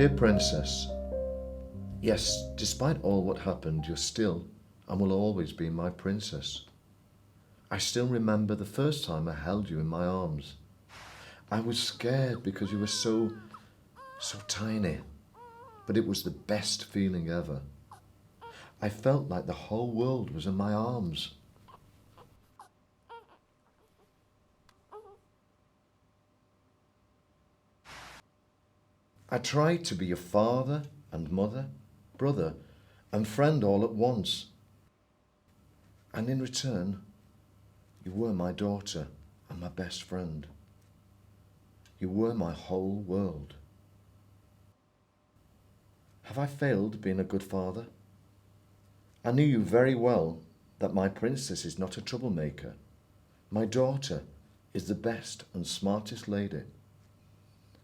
Dear Princess, yes, despite all what happened, you're still and will always be my princess. I still remember the first time I held you in my arms. I was scared because you were so tiny, but it was the best feeling ever. I felt like the whole world was in my arms. I tried to be your father and mother, brother and friend all at once. And in return, you were my daughter and my best friend. You were my whole world. Have I failed being a good father? I knew you very well that my princess is not a troublemaker. My daughter is the best and smartest lady.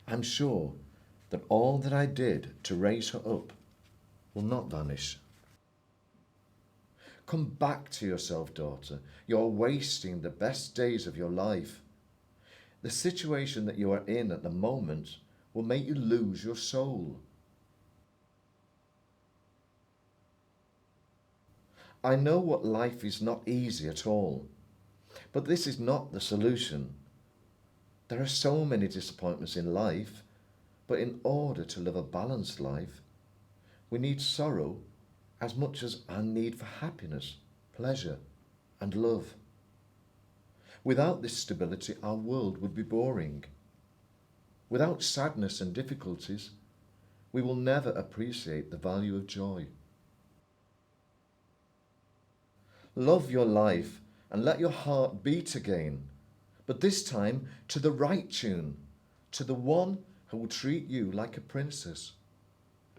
I'm sure that all that I did to raise her up will not vanish. Come back to yourself, daughter. You're wasting the best days of your life. The situation that you are in at the moment will make you lose your soul. I know what life is not easy at all, but this is not the solution. There are so many disappointments in life, but in order to live a balanced life, we need sorrow as much as our need for happiness, pleasure, and love. Without this stability, our world would be boring. Without sadness and difficulties, we will never appreciate the value of joy. Love your life and let your heart beat again, but this time to the right tune, to the one who will treat you like a princess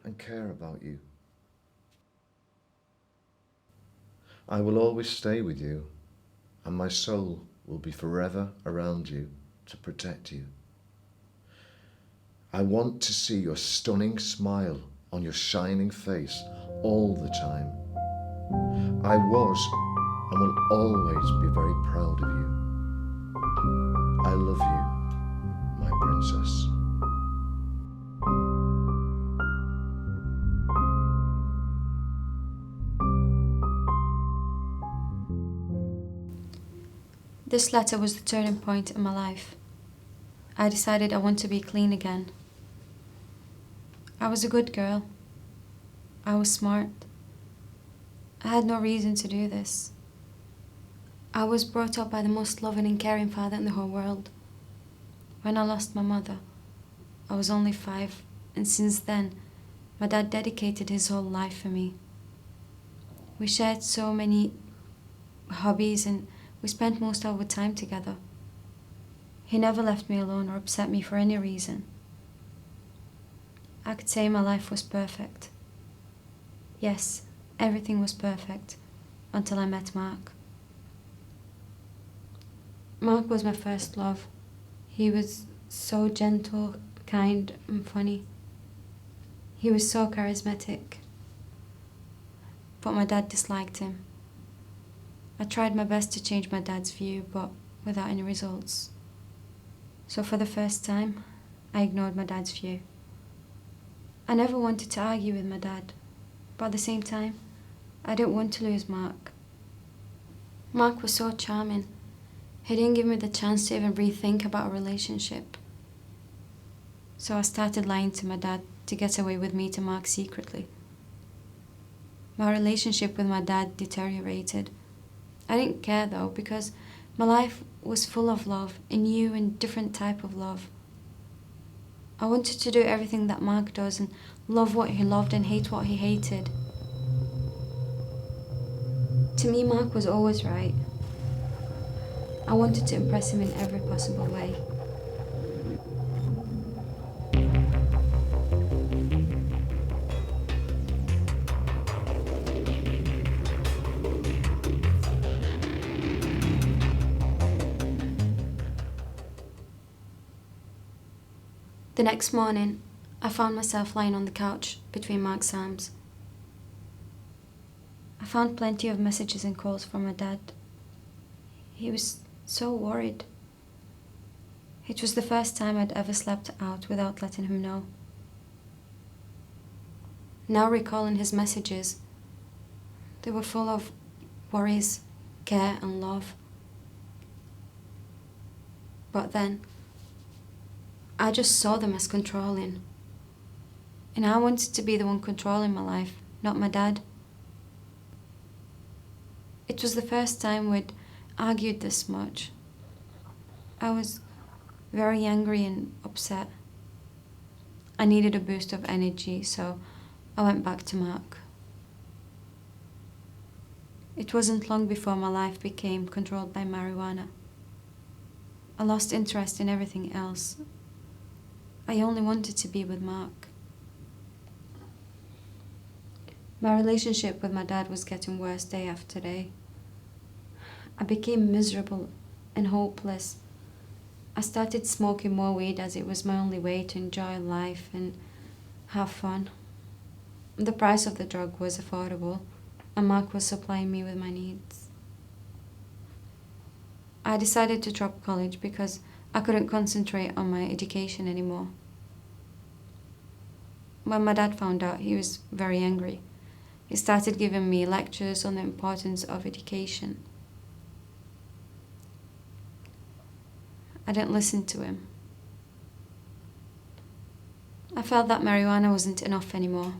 and care about you. I will always stay with you, and my soul will be forever around you to protect you. I want to see your stunning smile on your shining face all the time. I was and will always be very proud of you. I love you, my princess. This letter was the turning point in my life. I decided I want to be clean again. I was a good girl. I was smart. I had no reason to do this. I was brought up by the most loving and caring father in the whole world. When I lost my mother, I was only 5, and since then, my dad dedicated his whole life for me. We shared so many hobbies and we spent most of our time together. He never left me alone or upset me for any reason. I could say my life was perfect. Yes, everything was perfect until I met Mark. Mark was my first love. He was so gentle, kind, and funny. He was so charismatic. But my dad disliked him. I tried my best to change my dad's view, but without any results. So for the first time, I ignored my dad's view. I never wanted to argue with my dad, but at the same time, I didn't want to lose Mark. Mark was so charming. He didn't give me the chance to even rethink about a relationship. So I started lying to my dad to get away with meeting Mark secretly. My relationship with my dad deteriorated. I didn't care though, because my life was full of love, a new and different type of love. I wanted to do everything that Mark does and love what he loved and hate what he hated. To me, Mark was always right. I wanted to impress him in every possible way. The next morning, I found myself lying on the couch between Mark's arms. I found plenty of messages and calls from my dad. He was so worried. It was the first time I'd ever slept out without letting him know. Now recalling his messages, they were full of worries, care and love. But then, I just saw them as controlling. And I wanted to be the one controlling my life, not my dad. It was the first time we'd argued this much. I was very angry and upset. I needed a boost of energy, so I went back to Mark. It wasn't long before my life became controlled by marijuana. I lost interest in everything else. I only wanted to be with Mark. My relationship with my dad was getting worse day after day. I became miserable and hopeless. I started smoking more weed as it was my only way to enjoy life and have fun. The price of the drug was affordable, and Mark was supplying me with my needs. I decided to drop college because I couldn't concentrate on my education anymore. When my dad found out, he was very angry. He started giving me lectures on the importance of education. I didn't listen to him. I felt that marijuana wasn't enough anymore.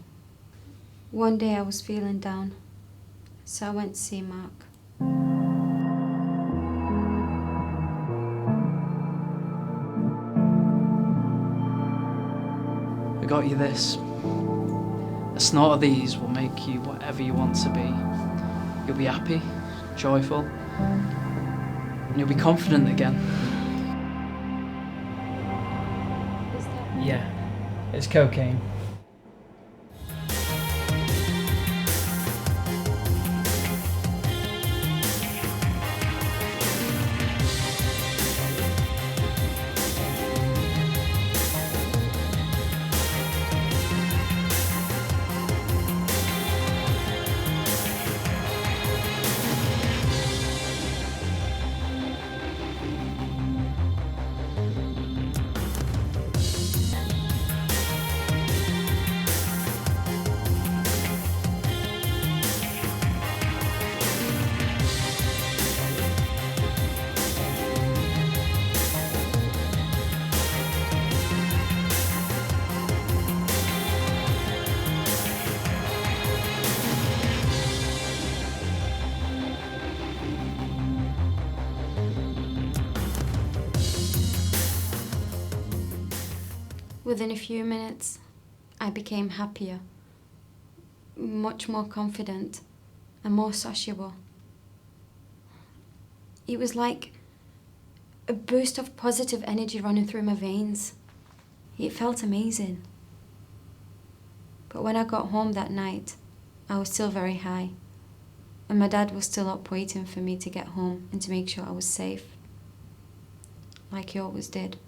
One day I was feeling down, so I went to see Mark. I got you this. A snort of these will make you whatever you want to be. You'll be happy, joyful, and you'll be confident again. Yeah, it's cocaine. Within a few minutes, I became happier, much more confident, and more sociable. It was like a boost of positive energy running through my veins. It felt amazing. But when I got home that night, I was still very high, and my dad was still up waiting for me to get home and to make sure I was safe, like he always did.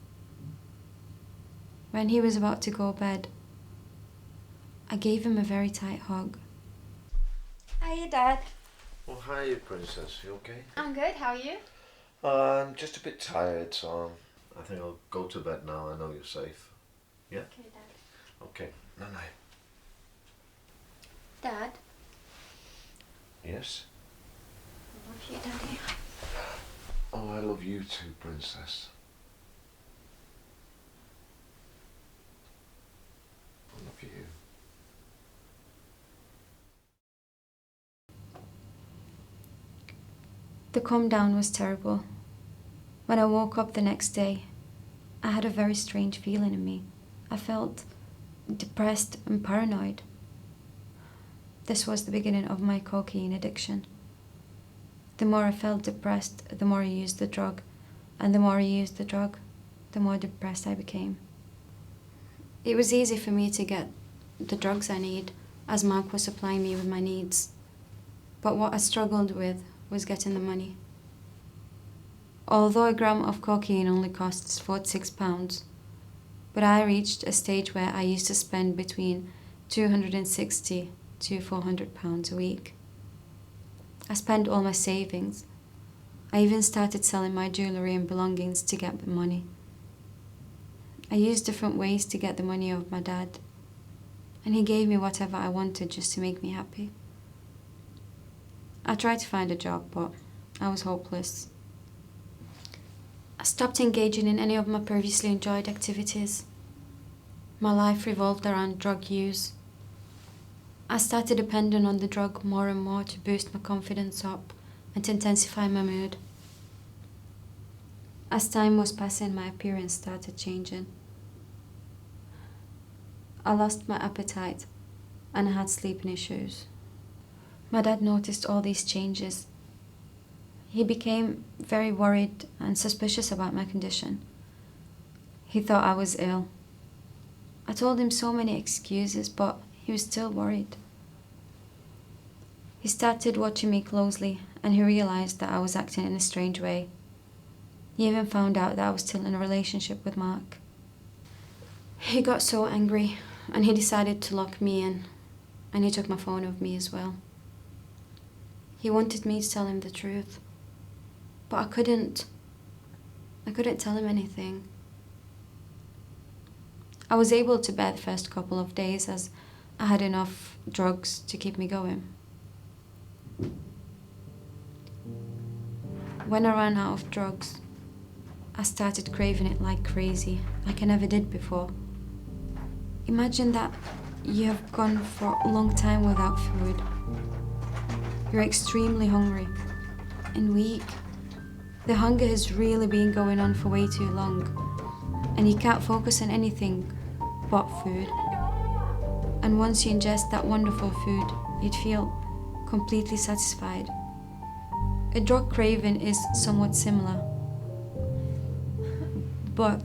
When he was about to go to bed, I gave him a very tight hug. Hiya, Dad. Well, hi, Princess. You okay? I'm good. How are you? I'm just a bit tired, so I think I'll go to bed now. I know you're safe. Yeah? Okay, Dad. Okay. Night-night. Dad, Yes? I love you, Daddy. Oh, I love you too, Princess. I love you. The calm down was terrible. When I woke up the next day, I had a very strange feeling in me. I felt depressed and paranoid. This was the beginning of my cocaine addiction. The more I felt depressed, the more I used the drug, and the more I used the drug, the more depressed I became. It was easy for me to get the drugs I need, as Mark was supplying me with my needs. But what I struggled with was getting the money. Although a gram of cocaine only costs £46, but I reached a stage where I used to spend between £260 to £400 a week. I spent all my savings. I even started selling my jewellery and belongings to get the money. I used different ways to get the money of my dad. and he gave me whatever I wanted just to make me happy. I tried to find a job, but I was hopeless. I stopped engaging in any of my previously enjoyed activities. My life revolved around drug use. I started depending on the drug more and more to boost my confidence up and to intensify my mood. As time was passing, my appearance started changing. I lost my appetite and I had sleeping issues. My dad noticed all these changes. He became very worried and suspicious about my condition. He thought I was ill. I told him so many excuses, but he was still worried. He started watching me closely and he realized that I was acting in a strange way. He even found out that I was still in a relationship with Mark. He got so angry and he decided to lock me in, and he took my phone with me as well. He wanted me to tell him the truth, but I couldn't tell him anything. I was able to bear the first couple of days as I had enough drugs to keep me going. When I ran out of drugs, I started craving it like crazy, like I never did before. Imagine that you have gone for a long time without food. You're extremely hungry and weak. The hunger has really been going on for way too long, and you can't focus on anything but food. And once you ingest that wonderful food, you'd feel completely satisfied. A drug craving is somewhat similar, but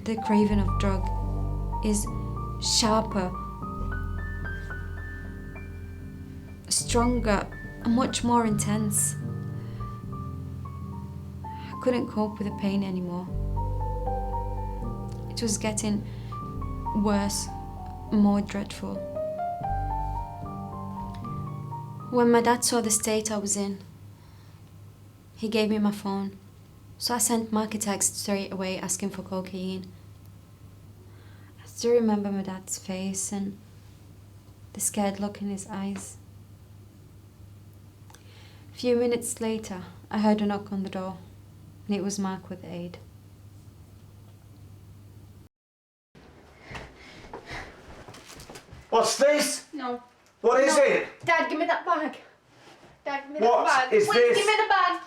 the craving of drug is sharper, stronger, and much more intense. I couldn't cope with the pain anymore. It was getting worse, more dreadful. When my dad saw the state I was in, he gave me my phone, so I sent Mark a text straight away asking for cocaine. I still remember my dad's face and the scared look in his eyes. A few minutes later, I heard a knock on the door, and it was Mark with aid. What's this? No. What is No. it? Dad, give me that bag. Dad, give me What that bag. is Please this? give me the bag.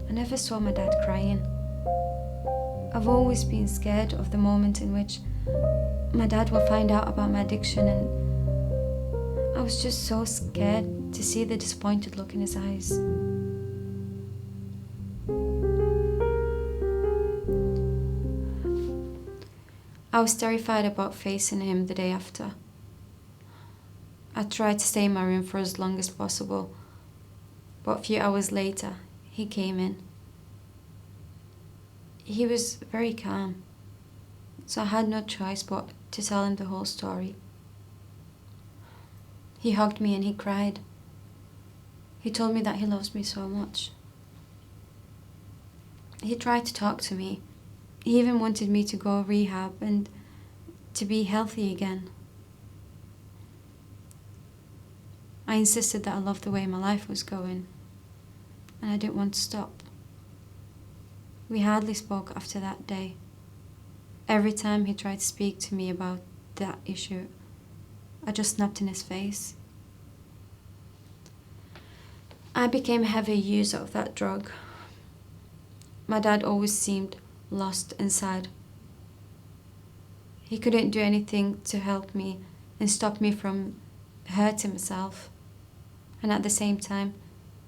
I never saw my dad crying. I've always been scared of the moment in which my dad will find out about my addiction, and I was just so scared to see the disappointed look in his eyes. I was terrified about facing him the day after. I tried to stay in my room for as long as possible, but a few hours later, he came in. He was very calm, so I had no choice but to tell him the whole story. He hugged me and he cried. He told me that he loves me so much. He tried to talk to me. He even wanted me to go rehab and to be healthy again. I insisted that I loved the way my life was going, and I didn't want to stop. We hardly spoke after that day. Every time he tried to speak to me about that issue, I just snapped in his face. I became a heavy user of that drug. My dad always seemed lost inside. He couldn't do anything to help me and stop me from hurting myself. And at the same time,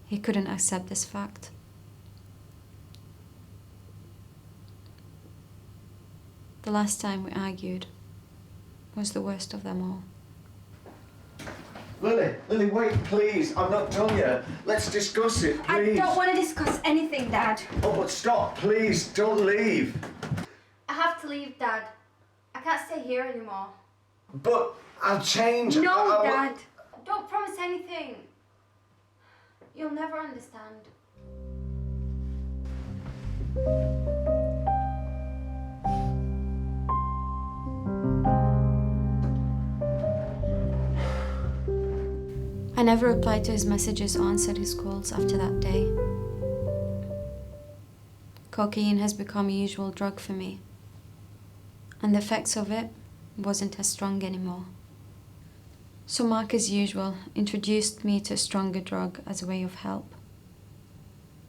he couldn't accept this fact. The last time we argued was the worst of them all. Lily, wait, please. I'm not done yet. Let's discuss it, please. I don't want to discuss anything, Dad. Oh, but stop, please. Don't leave. I have to leave, Dad. I can't stay here anymore. But I'll change. No, I- Dad. Don't promise anything. You'll never understand. I never replied to his messages or answered his calls after that day. Cocaine has become a usual drug for me, and the effects of it wasn't as strong anymore. So Mark, as usual, introduced me to a stronger drug as a way of help.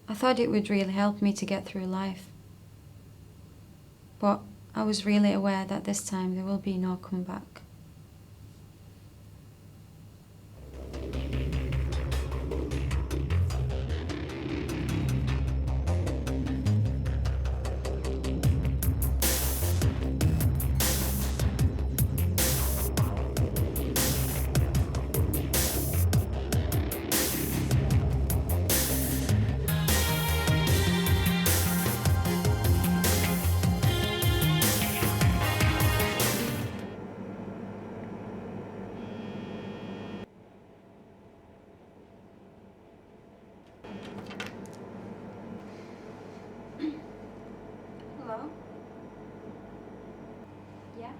I thought it would really help me to get through life. But I was really aware that this time there will be no comeback. Hello? Yeah?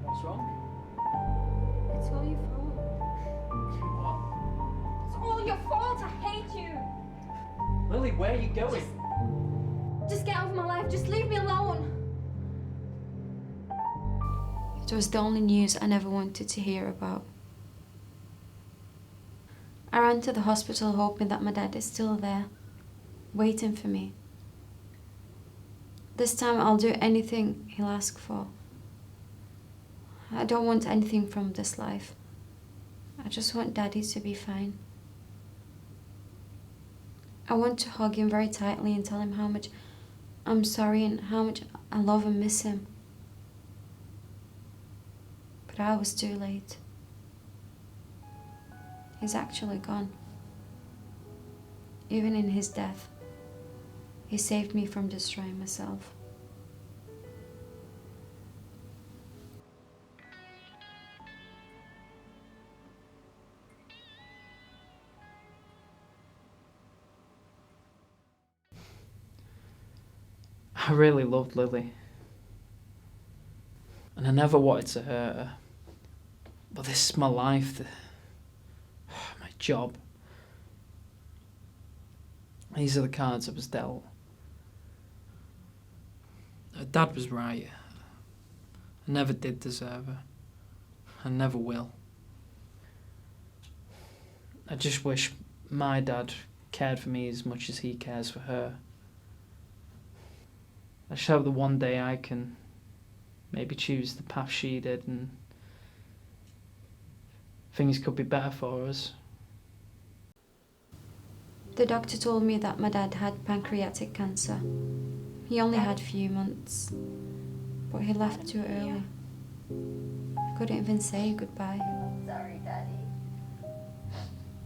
What's wrong? It's all your fault. What? It's all your fault. I hate you. Lily, where are you going? Just get out of my life. Just leave me alone. It was the only news I never wanted to hear about. I ran to the hospital hoping that my dad is still there, waiting for me. This time I'll do anything he'll ask for. I don't want anything from this life. I just want Daddy to be fine. I want to hug him very tightly and tell him how much I'm sorry and how much I love and miss him. But I was too late. He's actually gone. Even in his death, he saved me from destroying myself. I really loved Lily. And I never wanted to hurt her. But this is my life, my job. These are the cards I was dealt. Her dad was right. I never did deserve her. I never will. I just wish my dad cared for me as much as he cares for her. I just hope that one day I can maybe choose the path she did and things could be better for us. The doctor told me that my dad had pancreatic cancer. He only had few months, but he left too early. I couldn't even say goodbye. Sorry, Daddy.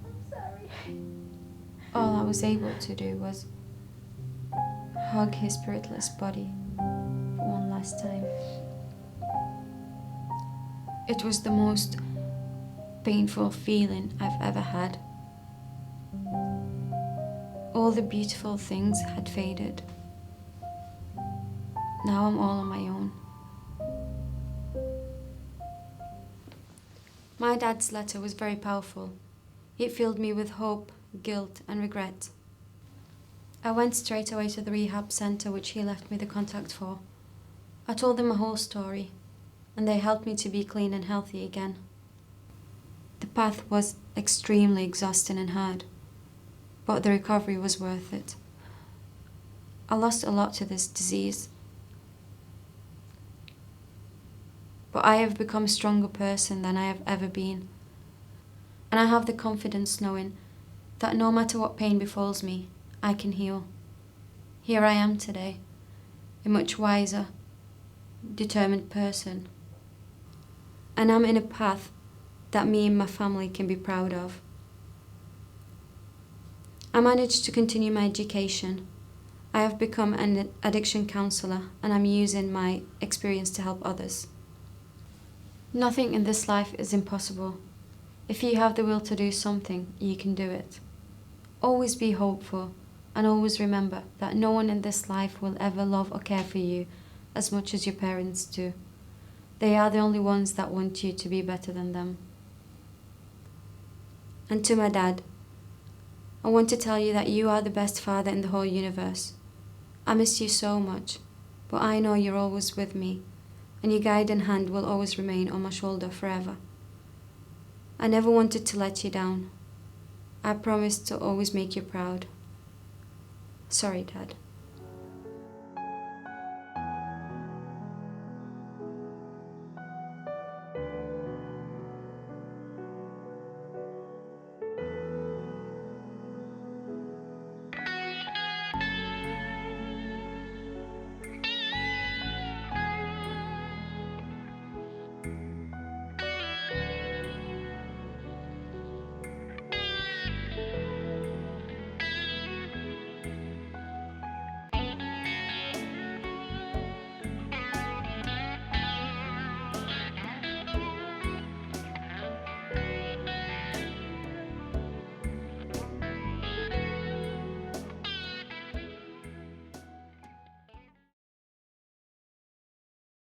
I'm sorry. All I was able to do was hug his spiritless body for one last time. It was the most painful feeling I've ever had. All the beautiful things had faded. Now I'm all on my own. My dad's letter was very powerful. It filled me with hope, guilt, and regret. I went straight away to the rehab centre which he left me the contact for. I told them my whole story, and they helped me to be clean and healthy again. The path was extremely exhausting and hard, but the recovery was worth it. I lost a lot to this disease, but I have become a stronger person than I have ever been. And I have the confidence knowing that no matter what pain befalls me, I can heal. Here I am today, a much wiser, determined person. And I'm in a path that me and my family can be proud of. I managed to continue my education. I have become an addiction counsellor and I'm using my experience to help others. Nothing in this life is impossible. If you have the will to do something, you can do it. Always be hopeful and always remember that no one in this life will ever love or care for you as much as your parents do. They are the only ones that want you to be better than them. And to my dad, I want to tell you that you are the best father in the whole universe. I miss you so much, but I know you're always with me, and your guiding hand will always remain on my shoulder forever. I never wanted to let you down. I promised to always make you proud. Sorry, Dad.